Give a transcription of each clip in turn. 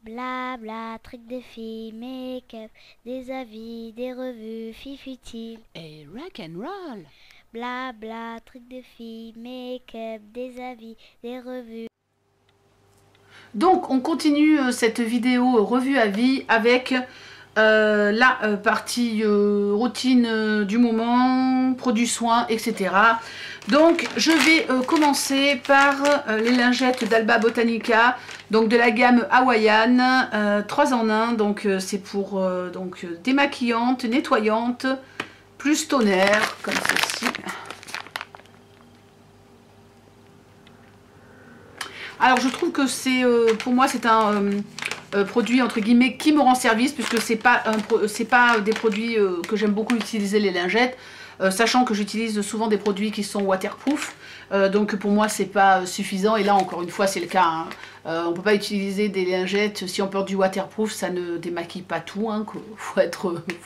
Blabla, trucs de filles, make-up, des avis, des revues, fifutiles. Et rock and roll. Blabla, trucs de filles, make-up, des avis, des revues. Donc on continue cette vidéo revue à vie avec la partie routine du moment, produits soins, etc. Donc je vais commencer par les lingettes d'Alba Botanica, donc de la gamme hawaïane, 3 en 1, donc c'est pour donc démaquillante, nettoyante, plus tonnerre, comme ceci. Alors je trouve que c'est, pour moi c'est un produit entre guillemets qui me rend service, puisque c'est pas des produits que j'aime beaucoup utiliser, les lingettes, sachant que j'utilise souvent des produits qui sont waterproof, donc pour moi c'est pas suffisant, et là encore une fois c'est le cas, hein. On peut pas utiliser des lingettes si on porte du waterproof, ça ne démaquille pas tout, hein, faut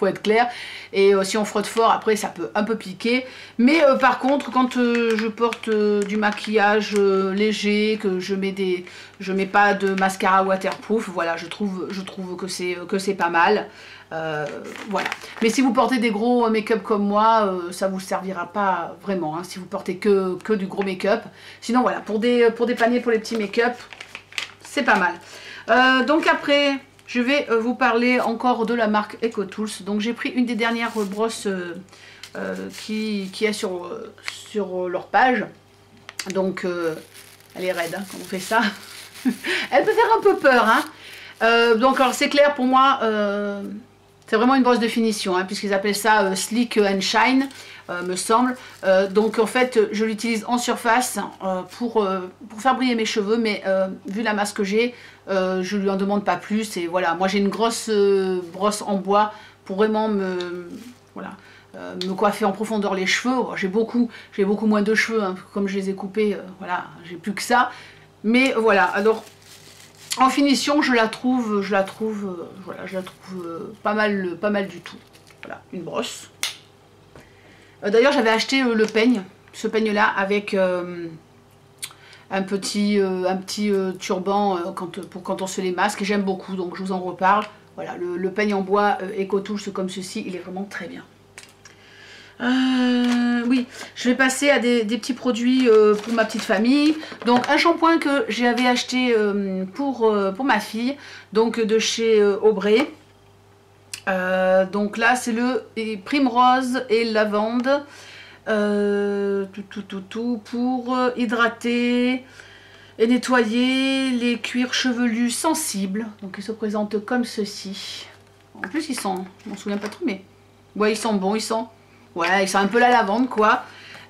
être clair, et si on frotte fort après ça peut un peu piquer, mais par contre quand je porte du maquillage léger, que je mets pas de mascara waterproof, voilà, je trouve que c'est pas mal. Voilà. Mais si vous portez des gros make-up comme moi, ça vous servira pas vraiment, hein, si vous portez que du gros make-up. Sinon voilà, pour dépanner pour les petits make-up, c'est pas mal. Donc après, je vais vous parler encore de la marque EcoTools. Donc j'ai pris une des dernières brosses qui est sur leur page. Donc elle est raide, hein, quand on fait ça. Elle peut faire un peu peur, hein. Donc alors c'est clair pour moi, c'est vraiment une brosse de finition, hein, puisqu'ils appellent ça Sleek and Shine, me semble. Donc en fait je l'utilise en surface pour faire briller mes cheveux, mais vu la masse que j'ai, je lui en demande pas plus. Et voilà, moi j'ai une grosse brosse en bois pour vraiment me coiffer en profondeur les cheveux. Bon, j'ai beaucoup moins de cheveux, hein, comme je les ai coupés, voilà, j'ai plus que ça. Mais voilà, alors en finition, je la trouve pas mal du tout. Voilà, une brosse. D'ailleurs, j'avais acheté le peigne, ce peigne-là, avec un petit turban pour quand on se les masque. Et j'aime beaucoup, donc je vous en reparle. Voilà, le peigne en bois EcoTools comme ceci, il est vraiment très bien. Oui, je vais passer à des petits produits pour ma petite famille. Donc un shampoing que j'avais acheté pour ma fille, donc de chez Aubrey. Donc là c'est le Primrose et Lavande, pour hydrater et nettoyer les cuirs chevelus sensibles. Donc il se présente comme ceci. En plus ils sont, je m'en souviens pas trop, mais ouais, ils sont bons, ils sont un peu la lavande, quoi.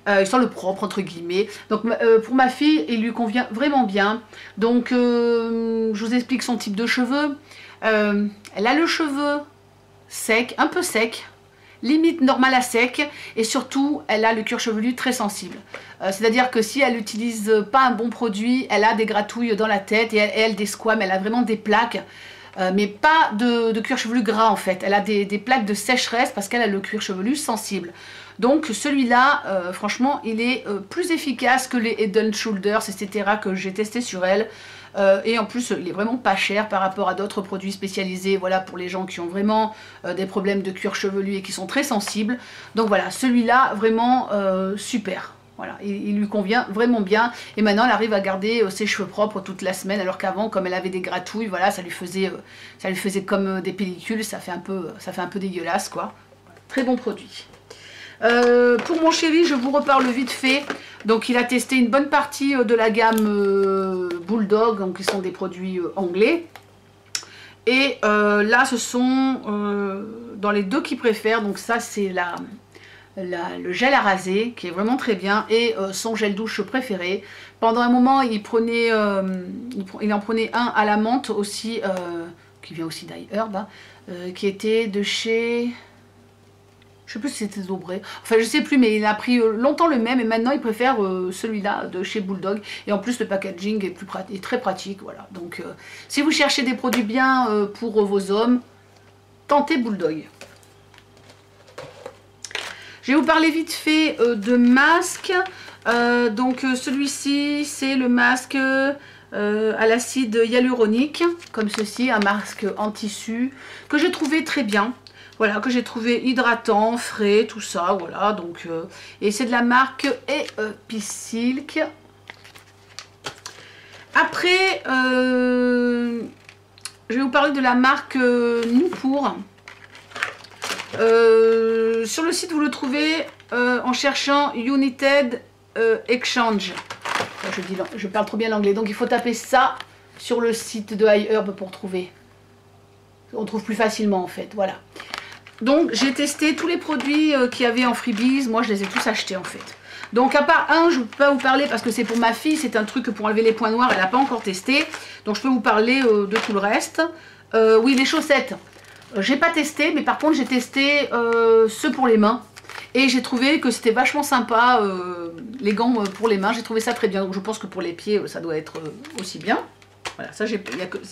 Ils sont le propre, entre guillemets. Donc pour ma fille, il lui convient vraiment bien. Donc je vous explique son type de cheveux. Elle a le cheveu sec, un peu sec, limite normal à sec, et surtout elle a le cuir chevelu très sensible. C'est-à-dire que si elle n'utilise pas un bon produit, elle a des gratouilles dans la tête, et elle des squames, elle a vraiment des plaques. Mais pas de cuir chevelu gras en fait. Elle a des plaques de sécheresse parce qu'elle a le cuir chevelu sensible. Donc celui-là, franchement, il est plus efficace que les Head & Shoulders, etc. que j'ai testé sur elle. Et en plus, il est vraiment pas cher par rapport à d'autres produits spécialisés, voilà, pour les gens qui ont vraiment des problèmes de cuir chevelu et qui sont très sensibles. Donc voilà, celui-là, vraiment super. Voilà, il lui convient vraiment bien. Et maintenant, elle arrive à garder ses cheveux propres toute la semaine, alors qu'avant, comme elle avait des gratouilles, voilà, ça lui faisait comme des pellicules, ça fait un peu dégueulasse, quoi. Très bon produit. Pour mon chéri, je vous reparle vite fait. Donc, il a testé une bonne partie de la gamme Bulldog, donc qui sont des produits anglais. Et là, ce sont dans les deux qu'il préfère. Donc ça, c'est le gel à raser qui est vraiment très bien, et son gel douche préféré. Pendant un moment il en prenait un à la menthe aussi, qui vient aussi d'Herb, hein, qui était de chez, je sais plus si c'était d'Aubrey, enfin je sais plus, mais il a pris longtemps le même, et maintenant il préfère celui-là de chez Bulldog, et en plus le packaging est très pratique, voilà. Donc si vous cherchez des produits bien pour vos hommes, tentez Bulldog. Je vais vous parler vite fait de masques. Donc celui-ci, c'est le masque à l'acide hyaluronique, comme ceci, un masque en tissu, que j'ai trouvé très bien. Voilà, que j'ai trouvé hydratant, frais, tout ça, voilà. Donc, et c'est de la marque Episilk. Après, je vais vous parler de la marque Noupour. Sur le site, vous le trouvez en cherchant United Exchange. Je parle trop bien l'anglais, donc il faut taper ça sur le site de iHerb pour trouver. On trouve plus facilement en fait, voilà. Donc j'ai testé tous les produits qu'il y avait en freebies, moi je les ai tous achetés en fait. Donc à part un, je ne peux pas vous parler parce que c'est pour ma fille, c'est un truc pour enlever les points noirs, elle n'a pas encore testé. Donc je peux vous parler de tout le reste. Oui, les chaussettes, j'ai pas testé, mais par contre j'ai testé ceux pour les mains. Et j'ai trouvé que c'était vachement sympa, les gants pour les mains, j'ai trouvé ça très bien. Donc je pense que pour les pieds, ça doit être aussi bien. Voilà, ça il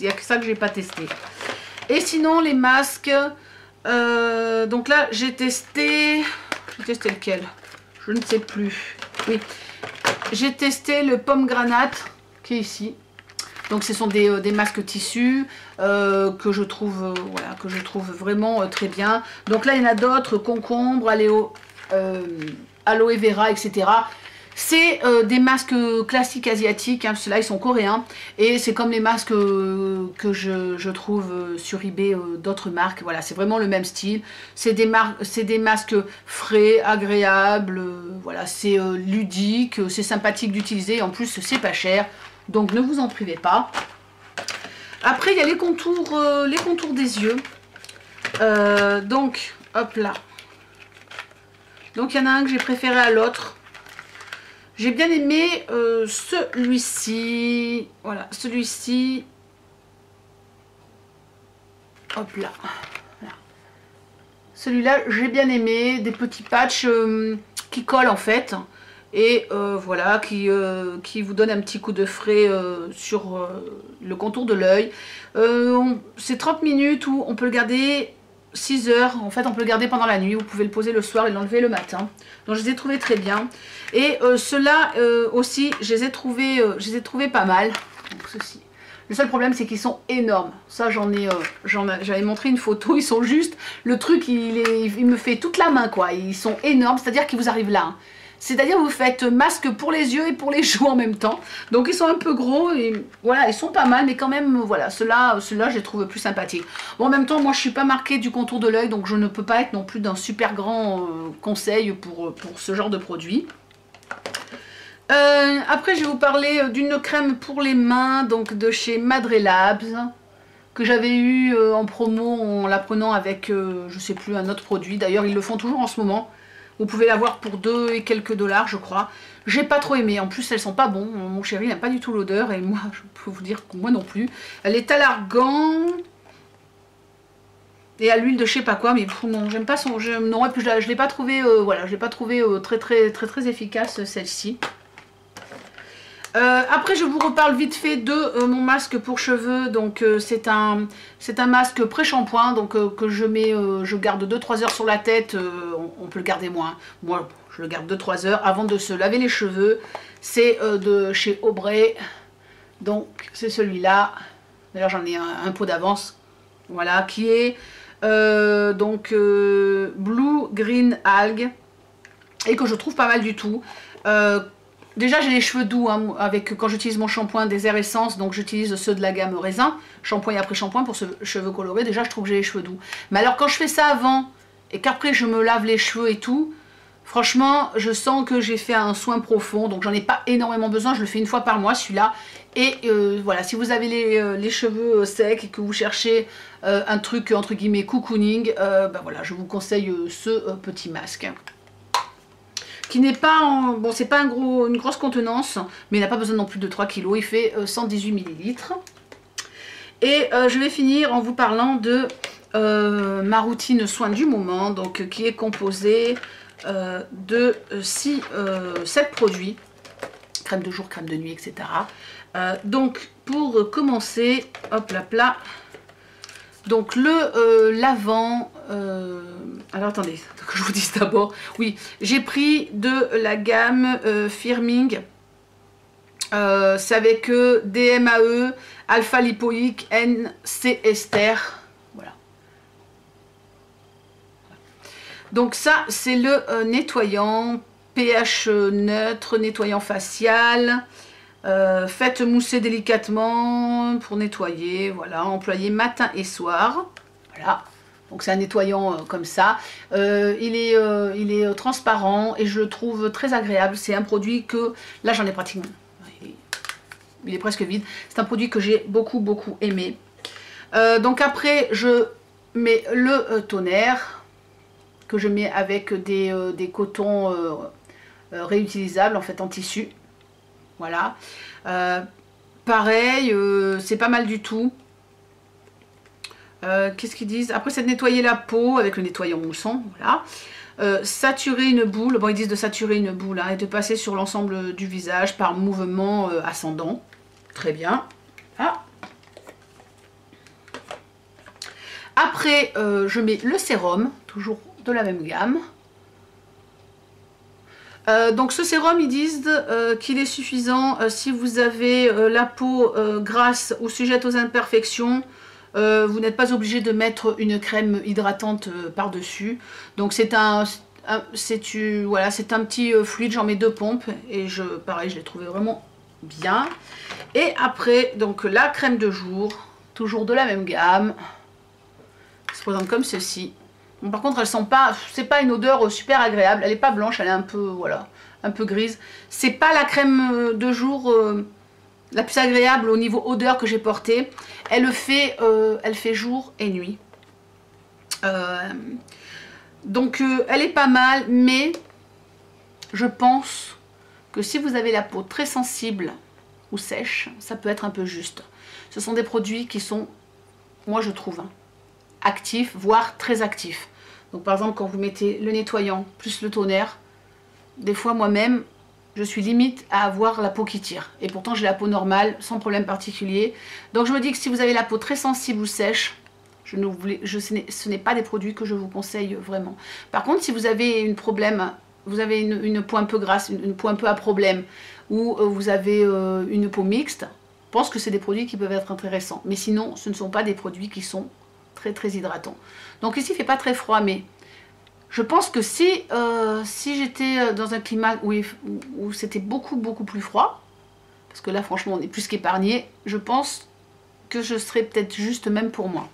n'y a que ça que j'ai pas testé. Et sinon les masques, donc là j'ai testé lequel? Je ne sais plus. Oui, j'ai testé le pomme granate qui est ici. Donc ce sont des masques tissus que je trouve voilà, que je trouve vraiment très bien. Donc là il y en a d'autres, concombre, aloe vera, etc. C'est des masques classiques asiatiques, hein, ceux-là ils sont coréens. Et c'est comme les masques que je trouve sur eBay d'autres marques. Voilà, c'est vraiment le même style. C'est des masques frais, agréables. Voilà, c'est ludique, c'est sympathique d'utiliser. En plus, c'est pas cher. Donc ne vous en privez pas. Après, il y a les contours des yeux. Donc, hop là. Donc il y en a un que j'ai préféré à l'autre. J'ai bien aimé celui-ci. Voilà, celui-ci. Hop là. Voilà. Celui-là, j'ai bien aimé. Des petits patchs qui collent en fait. Et voilà, qui vous donne un petit coup de frais sur le contour de l'œil. C'est 30 minutes où on peut le garder 6 heures. En fait, on peut le garder pendant la nuit. Vous pouvez le poser le soir et l'enlever le matin. Donc, je les ai trouvés très bien. Et ceux-là aussi, je les ai trouvés pas mal. Donc, ceci. Le seul problème, c'est qu'ils sont énormes. Ça, j'avais montré une photo. Ils sont juste... Le truc, il me fait toute la main, quoi. Ils sont énormes. C'est-à-dire qu'ils vous arrivent là. Hein. C'est-à-dire vous faites masque pour les yeux et pour les joues en même temps. Donc ils sont un peu gros et voilà, ils sont pas mal, mais quand même, voilà, ceux-là, je les trouve plus sympathiques. Bon, en même temps, moi je suis pas marquée du contour de l'œil, donc je ne peux pas être non plus d'un super grand conseil pour ce genre de produit. Après, je vais vous parler d'une crème pour les mains, donc de chez Madre Labs, que j'avais eu en promo en la prenant avec, je sais plus, un autre produit. D'ailleurs, ils le font toujours en ce moment. Vous pouvez l'avoir pour 2 et quelques dollars, je crois. J'ai pas trop aimé. En plus, elles sont pas bonnes. Mon chéri n'a pas du tout l'odeur. Et moi, je peux vous dire que moi non plus. Elle est à l'argan. Et à l'huile de je sais pas quoi. Mais non, j'aime pas son... Non, et puis je l'ai pas trouvé... voilà, je l'ai pas trouvé très efficace, celle-ci. Après, je vous reparle vite fait de mon masque pour cheveux. Donc, c'est un masque pré-shampoing. Donc, que je garde 2-3 heures sur la tête. On peut le garder moins. Moi, je le garde 2-3 heures avant de se laver les cheveux. C'est de chez Aubrey. Donc, c'est celui-là. D'ailleurs, j'en ai un pot d'avance. Voilà, qui est Blue Green Algue. Et que je trouve pas mal du tout. Déjà, j'ai les cheveux doux hein, quand j'utilise mon shampoing des Air Essence, donc j'utilise ceux de la gamme raisin, shampoing et après shampoing pour ce cheveux colorés. Déjà, je trouve que j'ai les cheveux doux. Mais alors, quand je fais ça avant et qu'après je me lave les cheveux et tout, franchement, je sens que j'ai fait un soin profond. Donc, j'en ai pas énormément besoin. Je le fais une fois par mois, celui-là. Et voilà, si vous avez les cheveux secs et que vous cherchez un truc entre guillemets cocooning, ben voilà, je vous conseille ce petit masque. Qui n'est pas en... Bon, c'est pas une grosse contenance, mais il n'a pas besoin non plus de 3 kg. Il fait 118 ml. Et je vais finir en vous parlant de ma routine soin du moment, donc qui est composée de 7 produits. Crème de jour, crème de nuit, etc. Donc, pour commencer, hop là, plat. Donc, le lavant... alors, attendez, que je vous dise d'abord. Oui, j'ai pris de la gamme Firming C'est avec DMAE, alpha lipoïque, NC ester. Voilà. Donc ça, c'est le nettoyant pH neutre, nettoyant facial. Faites mousser délicatement pour nettoyer. Voilà, employé matin et soir. Voilà. Donc c'est un nettoyant comme ça. Il est transparent et je le trouve très agréable. C'est un produit que, là j'en ai pratiquement. Il est presque vide. C'est un produit que j'ai beaucoup aimé. Donc après je mets le toner que je mets avec des cotons réutilisables en fait en tissu. Voilà. Pareil, c'est pas mal du tout. Qu'est-ce qu'ils disent? Après c'est de nettoyer la peau avec le nettoyant moussant. Voilà. Saturer une boule, bon ils disent de saturer une boule hein, et de passer sur l'ensemble du visage par mouvement ascendant. Très bien. Ah. Après je mets le sérum, toujours de la même gamme. Donc ce sérum ils disent qu'il est suffisant si vous avez la peau grasse ou sujette aux imperfections. Vous n'êtes pas obligé de mettre une crème hydratante par-dessus. Donc c'est voilà, c'est un petit fluide, j'en mets 2 pompes et pareil, je l'ai trouvé vraiment bien. Et après, donc la crème de jour, toujours de la même gamme, elle se présente comme ceci. Bon, par contre, elle sent pas, c'est pas une odeur super agréable, elle est pas blanche, elle est un peu, voilà, un peu grise. C'est pas la crème de jour la plus agréable au niveau odeur que j'ai portée. Elle fait jour et nuit. Donc elle est pas mal, mais je pense que si vous avez la peau très sensible ou sèche, ça peut être un peu juste. Ce sont des produits qui sont, moi je trouve, hein, actifs, voire très actifs. Donc par exemple quand vous mettez le nettoyant plus le toner, des fois moi-même je suis limite à avoir la peau qui tire. Et pourtant j'ai la peau normale, sans problème particulier. Donc je me dis que si vous avez la peau très sensible ou sèche, ce n'est pas des produits que je vous conseille vraiment. Par contre si vous avez vous avez une peau un peu grasse, une peau un peu à problème, ou vous avez une peau mixte, je pense que c'est des produits qui peuvent être intéressants. Mais sinon ce ne sont pas des produits qui sont très hydratants. Donc ici il ne fait pas très froid, mais je pense que si j'étais dans un climat où c'était beaucoup plus froid, parce que là franchement on est plus qu'épargné, je pense que je serais peut-être juste même pour moi.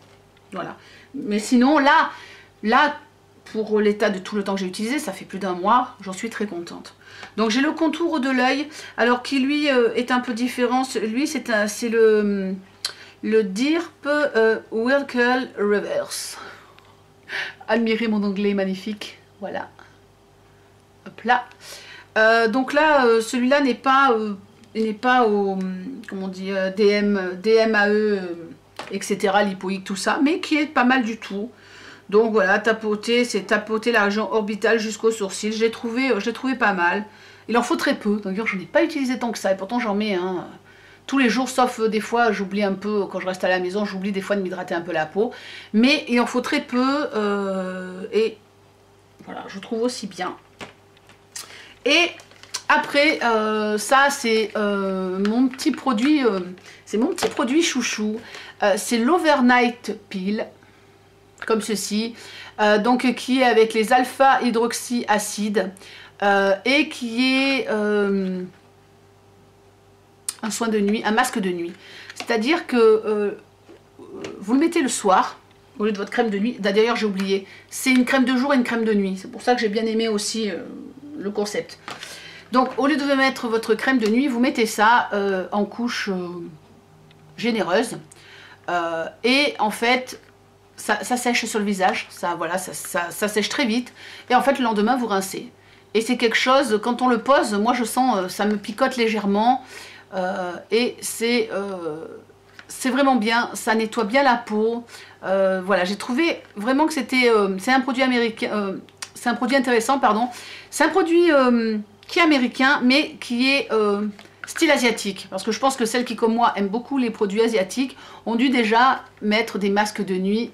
Voilà. Mais sinon là pour l'état de tout le temps que j'ai utilisé, ça fait plus d'1 mois, j'en suis très contente. Donc j'ai le contour de l'œil, alors qui lui est un peu différent. Lui c'est le DIRP Whirlpool Reverse. Admirez mon anglais magnifique, voilà. Hop là. Donc là, celui-là n'est pas au, comment on dit, DMAE, etc., lipoïque, tout ça, mais qui est pas mal du tout. Donc voilà, tapoter, c'est tapoter la région orbitale jusqu'au sourcil. Je l'ai trouvé pas mal. Il en faut très peu, d'ailleurs je n'ai pas utilisé tant que ça, et pourtant j'en mets un tous les jours, sauf des fois j'oublie un peu, quand je reste à la maison, j'oublie des fois de m'hydrater un peu la peau. Mais il en faut très peu, et voilà, je trouve aussi bien. Et après, ça c'est mon petit produit, chouchou. C'est l'Overnight Peel, comme ceci, donc qui est avec les alpha hydroxyacides, et qui est un soin de nuit, un masque de nuit. C'est-à-dire que vous le mettez le soir au lieu de votre crème de nuit. D'ailleurs j'ai oublié, c'est une crème de jour et une crème de nuit. C'est pour ça que j'ai bien aimé aussi le concept. Donc au lieu de mettre votre crème de nuit, vous mettez ça en couche généreuse. Et en fait, ça sèche sur le visage. Voilà, ça sèche très vite. Et en fait le lendemain vous rincez. Et c'est quelque chose, quand on le pose, moi je sens, ça me picote légèrement. Et c'est vraiment bien, ça nettoie bien la peau. Voilà, j'ai trouvé vraiment que c'est un produit américain, c'est un produit intéressant, pardon. C'est un produit qui est américain, mais qui est style asiatique. Parce que je pense que celles qui, comme moi, aiment beaucoup les produits asiatiques, ont dû déjà mettre des masques de nuit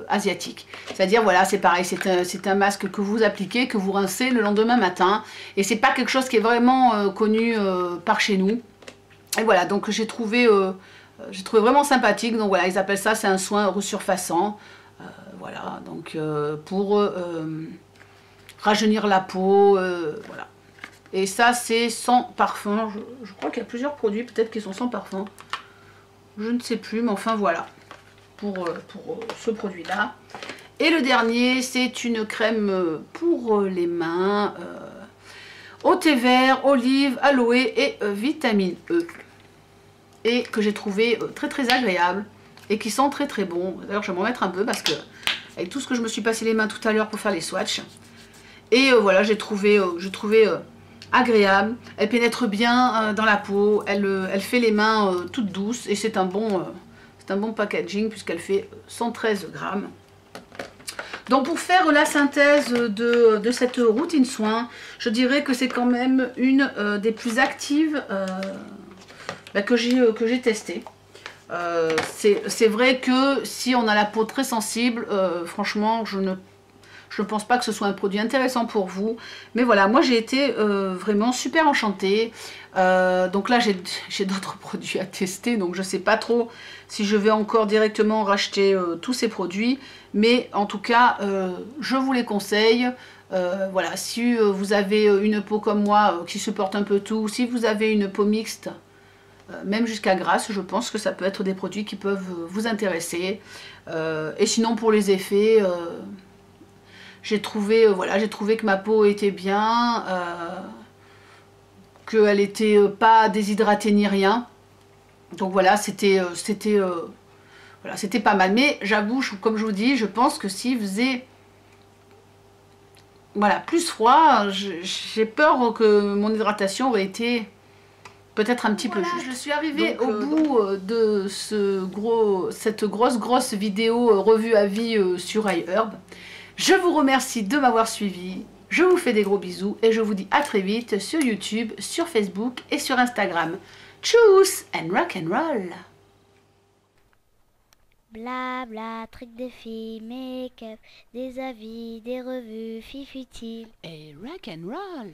asiatique. C'est-à-dire, voilà, c'est pareil, c'est un masque que vous appliquez, que vous rincez le lendemain matin. Et c'est pas quelque chose qui est vraiment connu par chez nous. Et voilà, donc j'ai trouvé vraiment sympathique. Donc voilà, ils appellent ça, c'est un soin resurfaçant. Voilà, donc pour rajeunir la peau, voilà. Et ça, c'est sans parfum. Je crois qu'il y a plusieurs produits, peut-être qu'ils sont sans parfum. Je ne sais plus, mais enfin voilà, pour ce produit-là. Et le dernier, c'est une crème pour les mains, au thé vert, olive, aloe et vitamine E. Et que j'ai trouvé très très agréable et qui sent très très bon. D'ailleurs, je vais m'en mettre un peu parce que, avec tout ce que je me suis passé les mains tout à l'heure pour faire les swatchs. Et voilà, j'ai trouvé agréable. Elle pénètre bien dans la peau. Elle fait les mains toutes douces. Et c'est un bon packaging puisqu'elle fait 113 grammes. Donc pour faire la synthèse de cette routine soin, je dirais que c'est quand même une des plus actives que j'ai testées. C'est vrai que si on a la peau très sensible, franchement, je ne pense pas que ce soit un produit intéressant pour vous. Mais voilà, moi j'ai été vraiment super enchantée. Donc là, j'ai d'autres produits à tester. Donc je ne sais pas trop si je vais encore directement racheter tous ces produits. Mais en tout cas, je vous les conseille. Voilà, si vous avez une peau comme moi qui supporte un peu tout, si vous avez une peau mixte, même jusqu'à grasse, je pense que ça peut être des produits qui peuvent vous intéresser. Et sinon pour les effets, j'ai trouvé que ma peau était bien, qu'elle n'était pas déshydratée ni rien. Donc voilà, c'était pas mal. Mais j'avoue, comme je vous dis, je pense que s'il faisait plus froid, j'ai peur que mon hydratation aurait été peut-être un petit peu juste. Je suis arrivée au bout de cette grosse vidéo revue à vie sur iHerb. Je vous remercie de m'avoir suivi. Je vous fais des gros bisous et je vous dis à très vite sur YouTube, sur Facebook et sur Instagram. Tchuss and rock and roll. Blabla, trucs de filles, make-up, des avis, des revues, fifutile. Et rock and roll.